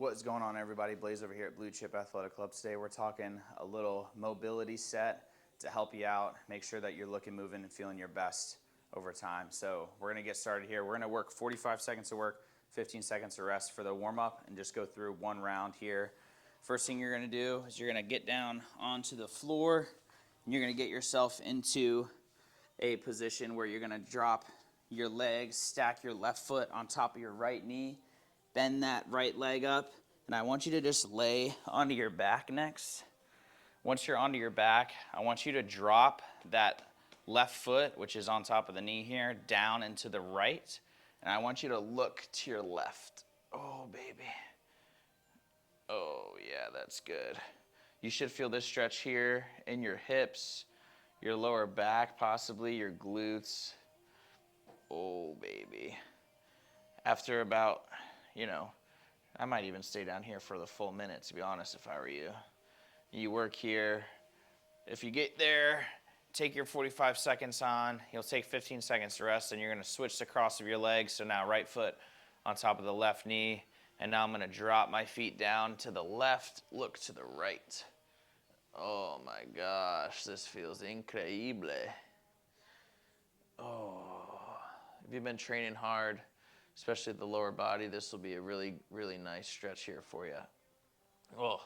What is going on, everybody? Blaze over here at Blue Chip Athletic Club. Today we're talking a little mobility set to help you out, make sure that you're looking, moving, and feeling your best over time. So we're going to get started here. We're going to work 45 seconds of work, 15 seconds of rest for the warm-up, and just go through one round here. First thing you're going to do is you're going to get down onto the floor, and you're going to get yourself into a position where you're going to drop your legs, stack your left foot on top of your right knee, bend that right leg up, and I want you to just lay onto your back next. Once you're onto your back, I want you to drop that left foot, which is on top of the knee here, down into the right, and I want you to look to your left. Oh, baby. Oh, yeah, that's good. You should feel this stretch here in your hips, your lower back, possibly your glutes. Oh, baby. After about, I might even stay down here for the full minute, to be honest, if I were you. You work here. If you get there, take your 45 seconds on. You'll take 15 seconds to rest, and you're going to switch the cross of your legs. So now right foot on top of the left knee, and now I'm going to drop my feet down to the left, look to the right. Oh, my gosh, this feels increíble. Oh, if you've been training hard, especially the lower body, this will be a really, really nice stretch here for you. Oh,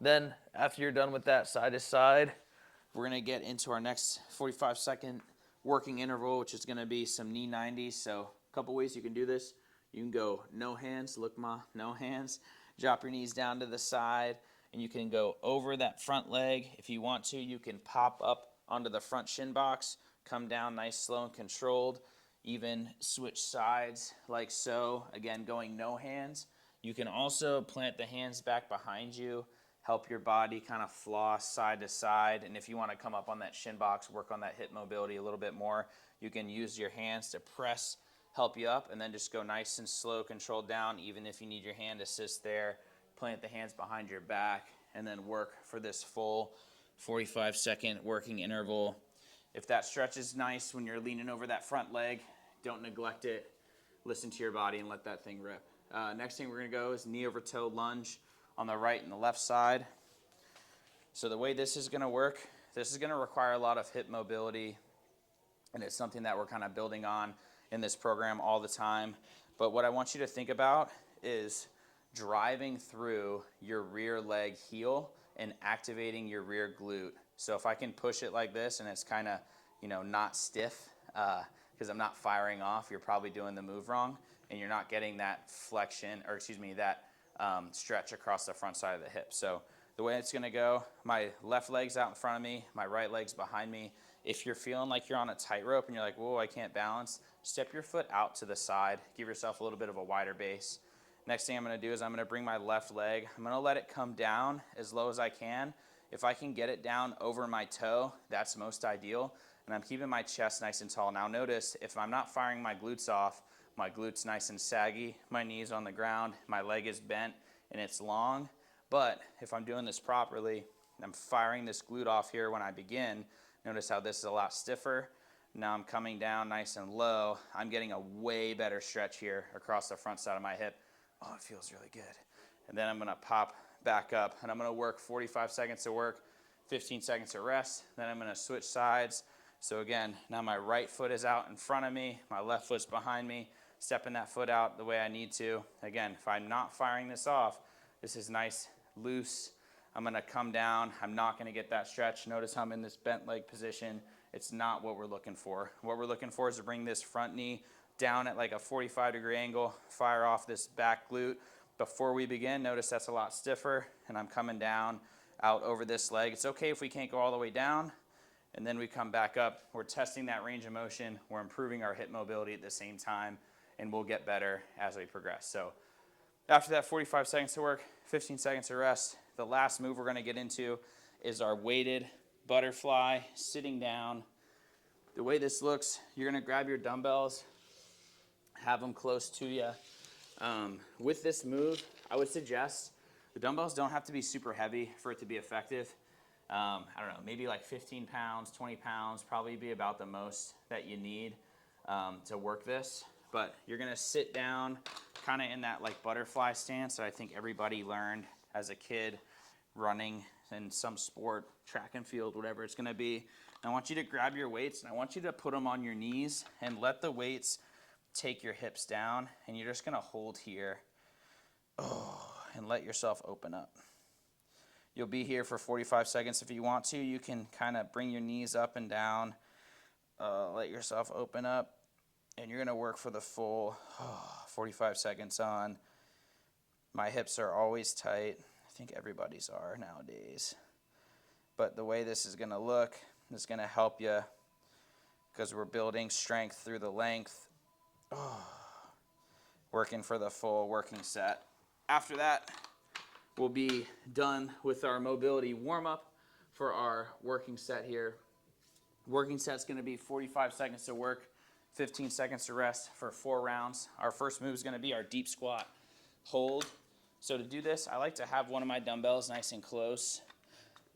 then after you're done with that side to side, we're going to get into our next 45-second working interval, which is going to be some knee 90s. So a couple ways you can do this. You can go no hands, look ma, no hands. Drop your knees down to the side, and you can go over that front leg. If you want to, you can pop up onto the front shin box, come down nice, slow, and controlled. Even switch sides like so. Again, going no hands. You can also plant the hands back behind you, help your body kind of floss side to side. And if you want to come up on that shin box, work on that hip mobility a little bit more, you can use your hands to press, help you up, and then just go nice and slow, controlled down. Even if you need your hand assist there, plant the hands behind your back, and then work for this full 45-second working interval. If that stretch is nice when you're leaning over that front leg, don't neglect it. Listen to your body and let that thing rip. Next thing we're going to go is knee over toe lunge on the right and the left side. So the way this is going to work, this is going to require a lot of hip mobility, and it's something that we're kind of building on in this program all the time. But what I want you to think about is driving through your rear leg heel and activating your rear glute. So if I can push it like this and it's kind of, not stiff because I'm not firing off, you're probably doing the move wrong and you're not getting that flexion, that stretch across the front side of the hip. So the way it's going to go, my left leg's out in front of me, my right leg's behind me. If you're feeling like you're on a tightrope and you're like, whoa, I can't balance, step your foot out to the side. Give yourself a little bit of a wider base. Next thing I'm going to do is I'm going to bring my left leg. I'm going to let it come down as low as I can. If I can get it down over my toe, that's most ideal. And I'm keeping my chest nice and tall. Now notice, if I'm not firing my glutes off, my glutes nice and saggy, my knees on the ground, my leg is bent, and it's long. But if I'm doing this properly, I'm firing this glute off here when I begin. Notice how this is a lot stiffer. Now I'm coming down nice and low. I'm getting a way better stretch here across the front side of my hip. Oh, it feels really good. And then I'm going to pop back up, and I'm going to work 45 seconds of work, 15 seconds of rest. Then I'm going to switch sides. So again, now my right foot is out in front of me, my left foot's behind me, stepping that foot out the way I need to. Again, if I'm not firing this off, this is nice, loose. I'm going to come down. I'm not going to get that stretch. Notice how I'm in this bent leg position. It's not what we're looking for. What we're looking for is to bring this front knee down at like a 45-degree angle, fire off this back glute. Before we begin, notice that's a lot stiffer, and I'm coming down out over this leg. It's okay if we can't go all the way down, and then we come back up. We're testing that range of motion. We're improving our hip mobility at the same time, and we'll get better as we progress. So after that 45 seconds to work, 15 seconds to rest, the last move we're going to get into is our weighted butterfly, sitting down. The way this looks, you're going to grab your dumbbells, have them close to you. With this move, I would suggest the dumbbells don't have to be super heavy for it to be effective. I don't know, maybe like 15 pounds, 20 pounds, probably be about the most that you need to work this. but you're gonna sit down kind of in that like butterfly stance that I think everybody learned as a kid running in some sport, track and field, whatever it's gonna be. And I want you to grab your weights and I want you to put them on your knees and let the weights take your hips down, and you're just gonna hold here. And let yourself open up. You'll be here for 45 seconds if you want to. You can kind of bring your knees up and down, let yourself open up, and you're gonna work for the full 45 seconds on. My hips are always tight. I think everybody's are nowadays. But the way this is gonna look is gonna help you because we're building strength through the length. Working for the full working set. After that, we'll be done with our mobility warm-up for our working set here. Working set's gonna be 45 seconds to work, 15 seconds to rest for 4 rounds. Our first move is gonna be our deep squat hold. So to do this, I like to have one of my dumbbells nice and close.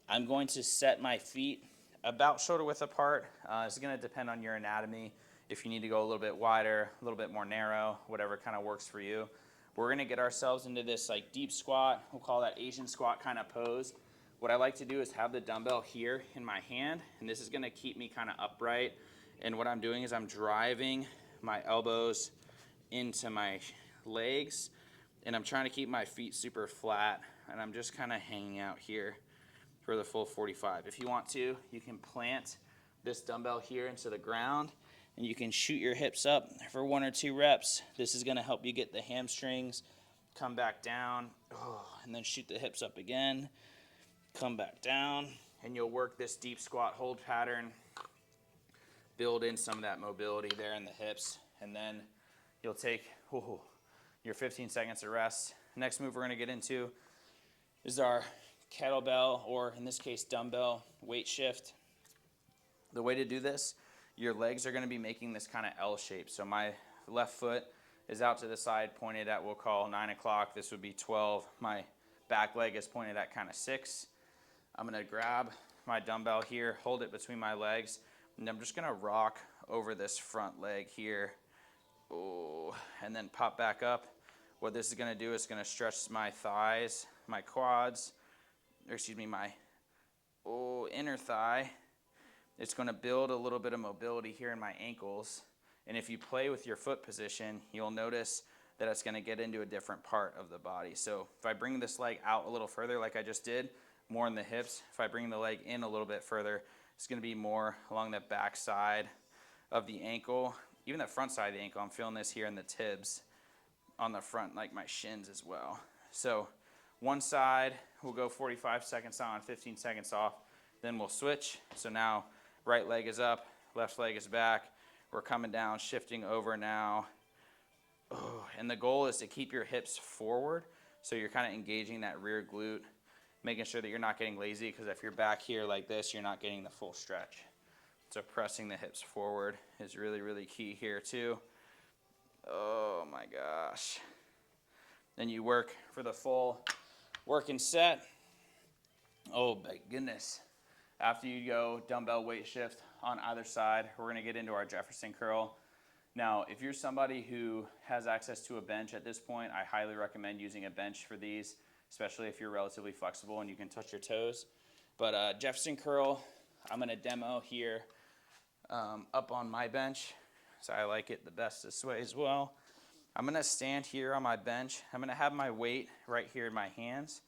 I'm going to set my feet about shoulder width apart. It's gonna depend on your anatomy. If you need to go a little bit wider, a little bit more narrow, whatever kind of works for you. We're gonna get ourselves into this like deep squat. We'll call that Asian squat kind of pose. What I like to do is have the dumbbell here in my hand, and this is gonna keep me kind of upright. And what I'm doing is I'm driving my elbows into my legs, and I'm trying to keep my feet super flat, and I'm just kind of hanging out here for the full 45. If you want to, you can plant this dumbbell here into the ground, and you can shoot your hips up for 1 or 2 reps. This is gonna help you get the hamstrings, come back down, and then shoot the hips up again, come back down, and you'll work this deep squat hold pattern, build in some of that mobility there in the hips, and then you'll take your 15 seconds of rest. Next move we're gonna get into is our kettlebell, or in this case, dumbbell weight shift. The way to do this, your legs are gonna be making this kind of L shape. So my left foot is out to the side, pointed at, we'll call 9 o'clock. This would be 12. My back leg is pointed at kind of 6. I'm gonna grab my dumbbell here, hold it between my legs, and I'm just gonna rock over this front leg here. And then pop back up. What this is gonna do is gonna stretch my thighs, my quads, my inner thigh. It's going to build a little bit of mobility here in my ankles. And if you play with your foot position, you'll notice that it's going to get into a different part of the body. So if I bring this leg out a little further like I just did, more in the hips. If I bring the leg in a little bit further, it's going to be more along the back side of the ankle. Even the front side of the ankle, I'm feeling this here in the tibs on the front, like my shins as well. So one side, we'll go 45 seconds on, 15 seconds off, then we'll switch. So now right leg is up, left leg is back. We're coming down, shifting over now. And the goal is to keep your hips forward, so you're kind of engaging that rear glute, making sure that you're not getting lazy, because if you're back here like this, you're not getting the full stretch. So pressing the hips forward is really, really key here too. Oh my gosh. Then you work for the full working set. Oh my goodness. After you go dumbbell weight shift on either side, we're gonna get into our Jefferson curl. Now, if you're somebody who has access to a bench at this point, I highly recommend using a bench for these, especially if you're relatively flexible and you can touch your toes. But Jefferson curl, I'm gonna demo here up on my bench. So I like it the best this way as well. I'm gonna stand here on my bench. I'm gonna have my weight right here in my hands.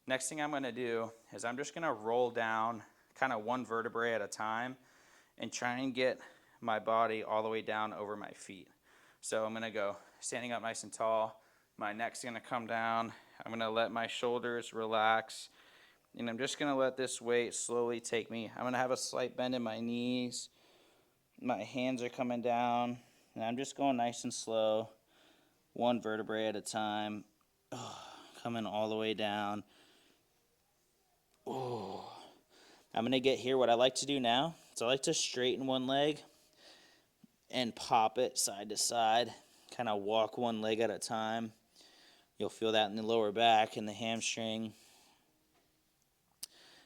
Next thing I'm gonna do is I'm just gonna roll down kind of one vertebrae at a time and try and get my body all the way down over my feet. So I'm gonna go standing up nice and tall. My neck's gonna come down. I'm gonna let my shoulders relax. And I'm just gonna let this weight slowly take me. I'm gonna have a slight bend in my knees. My hands are coming down. And I'm just going nice and slow, one vertebrae at a time. Coming all the way down. I'm gonna get here. What I like to do now is I like to straighten one leg and pop it side to side, kind of walk one leg at a time. You'll feel that in the lower back and the hamstring.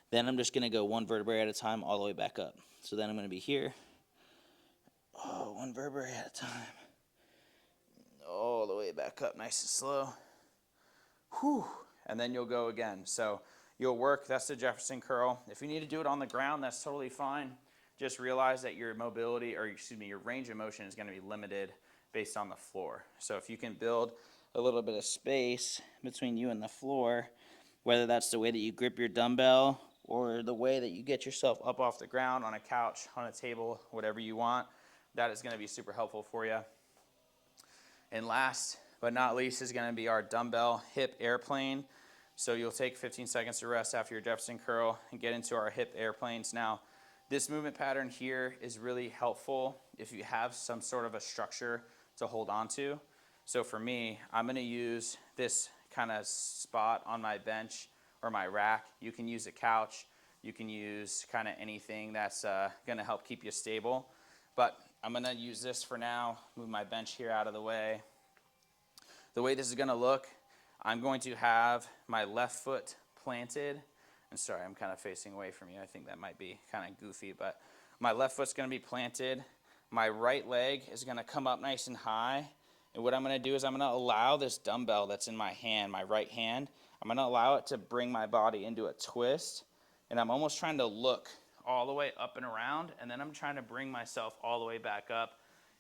Then I'm just gonna go one vertebrae at a time all the way back up. So then I'm gonna be here, one vertebrae at a time. all the way back up nice and slow. Whew. And then you'll go again. So you'll work, that's the Jefferson curl. If you need to do it on the ground, that's totally fine. Just realize that your mobility, or excuse me, your range of motion is going to be limited based on the floor. So if you can build a little bit of space between you and the floor, whether that's the way that you grip your dumbbell or the way that you get yourself up off the ground on a couch, on a table, whatever you want, that is going to be super helpful for you. And last but not least is going to be our dumbbell hip airplane. So you'll take 15 seconds to rest after your Jefferson curl and get into our hip airplanes. Now, this movement pattern here is really helpful if you have some sort of a structure to hold on to. So for me, I'm going to use this kind of spot on my bench or my rack. You can use a couch. You can use kind of anything that's going to help keep you stable. But I'm going to use this for now, move my bench here out of the way. The way this is going to look, I'm going to have my left foot planted. And sorry, I'm kind of facing away from you. I think that might be kind of goofy, but my left foot's going to be planted. My right leg is going to come up nice and high. And what I'm going to do is I'm going to allow this dumbbell that's in my hand, my right hand, I'm going to allow it to bring my body into a twist. And I'm almost trying to look all the way up and around, and then I'm trying to bring myself all the way back up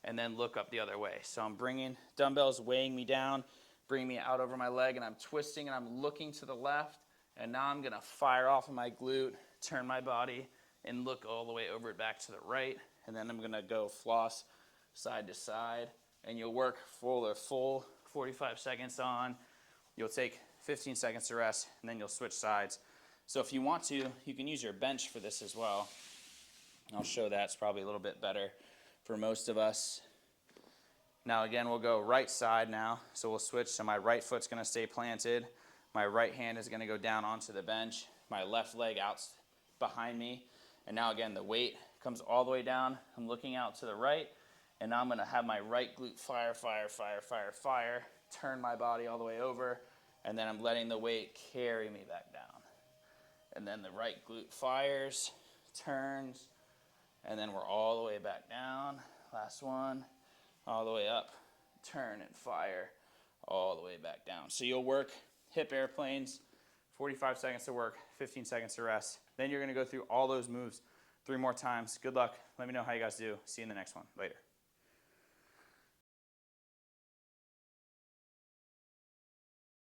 and then look up the other way. So I'm bringing dumbbells weighing me down, bringing me out over my leg, and I'm twisting and I'm looking to the left. And now I'm going to fire off of my glute, turn my body, and look all the way over it back to the right. And then I'm going to go floss side to side. And you'll work for the full 45 seconds on. You'll take 15 seconds to rest, and then you'll switch sides. So if you want to, you can use your bench for this as well. I'll show that. It's probably a little bit better for most of us. Now again, we'll go right side now. So we'll switch. So my right foot's going to stay planted. My right hand is going to go down onto the bench. My left leg out behind me. And now again, the weight comes all the way down. I'm looking out to the right. And now I'm going to have my right glute fire, fire, fire, fire, fire. Turn my body all the way over. And then I'm letting the weight carry me back down. And then the right glute fires, turns. And then we're all the way back down. Last one. All the way up. Turn and fire. All the way back down. So you'll work hip airplanes, 45 seconds to work, 15 seconds to rest. Then you're going to go through all those moves 3 more times. Good luck. Let me know how you guys do. See you in the next one. Later.